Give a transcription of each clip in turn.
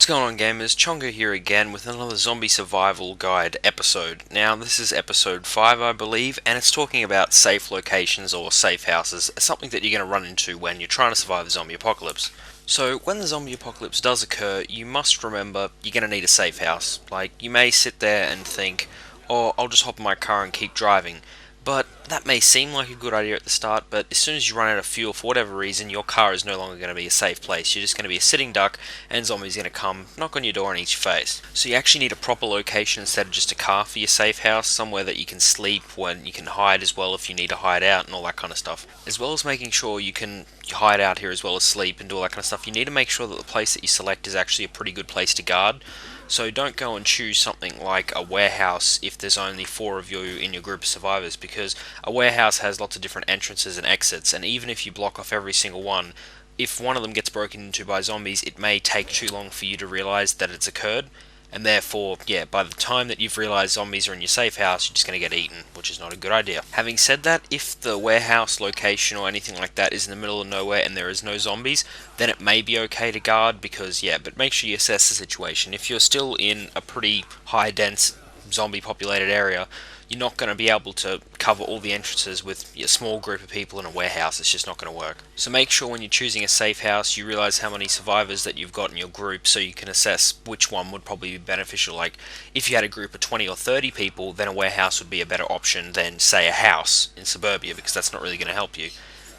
What's going on, gamers? Chongo here again with another zombie survival guide episode. Now this is episode 5 I believe, and it's talking about safe locations or safe houses, something that you're going to run into when you're trying to survive the zombie apocalypse. So when the zombie apocalypse does occur, you must remember you're going to need a safe house. Like, you may sit there and think, oh, I'll just hop in my car and keep driving. But that may seem like a good idea at the start, but as soon as you run out of fuel for whatever reason, your car is no longer going to be a safe place. You're just going to be a sitting duck, and zombies are going to come, knock on your door and eat your face. So you actually need a proper location instead of just a car for your safe house, somewhere that you can sleep, when you can hide as well if you need to hide out and all that kind of stuff. As well as making sure you can hide out here as well as sleep and do all that kind of stuff, you need to make sure that the place that you select is actually a pretty good place to guard. So don't go and choose something like a warehouse if there's only 4 of you in your group of survivors, because a warehouse has lots of different entrances and exits, and even if you block off every single one, if one of them gets broken into by zombies, it may take too long for you to realise that it's occurred, and therefore, yeah, by the time that you've realised zombies are in your safe house, you're just going to get eaten, which is not a good idea. Having said that, if the warehouse location or anything like that is in the middle of nowhere and there is no zombies, then it may be okay to guard, because, yeah, but make sure you assess the situation. If you're still in a pretty high dense zombie populated area, you're not going to be able to cover all the entrances with a small group of people in a warehouse. It's just not going to work. So make sure when you're choosing a safe house, you realize how many survivors that you've got in your group, so you can assess which one would probably be beneficial. Like, if you had a group of 20 or 30 people, then a warehouse would be a better option than, say, a house in suburbia, because that's not really going to help you,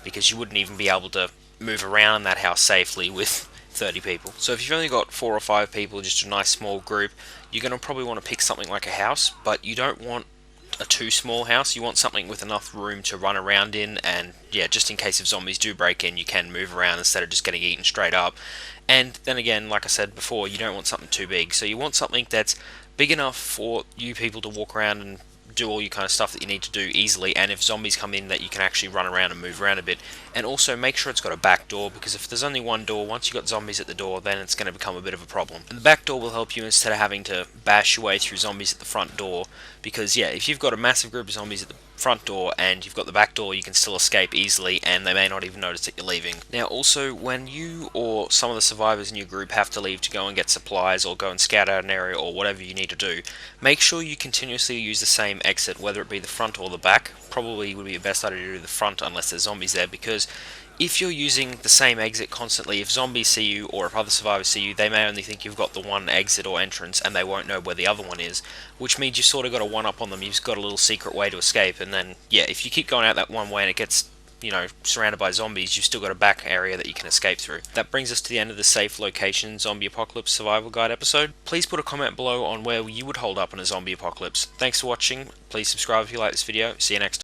because you wouldn't even be able to move around that house safely with 30 people. So if you've only got 4 or 5 people, just a nice small group, you're going to probably want to pick something like a house, but you don't want a too small house. You want something with enough room to run around in, and yeah, just in case if zombies do break in, you can move around instead of just getting eaten straight up. And then again, like I said before, you don't want something too big, so you want something that's big enough for you people to walk around and do all your kind of stuff that you need to do easily, and if zombies come in, that you can actually run around and move around a bit. And also make sure it's got a back door, because if there's only one door, once you've got zombies at the door, then it's going to become a bit of a problem. And the back door will help you instead of having to bash your way through zombies at the front door, because yeah, if you've got a massive group of zombies at the front door and you've got the back door, you can still escape easily, and they may not even notice that you're leaving. Now also, when you or some of the survivors in your group have to leave to go and get supplies or go and scout out an area or whatever you need to do, make sure you continuously use the same exit, whether it be the front or the back. Probably would be the best idea to do the front unless there's zombies there, because if you're using the same exit constantly, if zombies see you or if other survivors see you, they may only think you've got the one exit or entrance and they won't know where the other one is, which means you sort of got a one up on them. You've got a little secret way to escape, and then yeah, if you keep going out that one way and it gets, you know, surrounded by zombies, you've still got a back area that you can escape through. That brings us to the end of the safe location zombie apocalypse survival guide episode. Please put a comment below on where you would hold up in a zombie apocalypse. Thanks for watching. Please subscribe if you like this video. See you next time.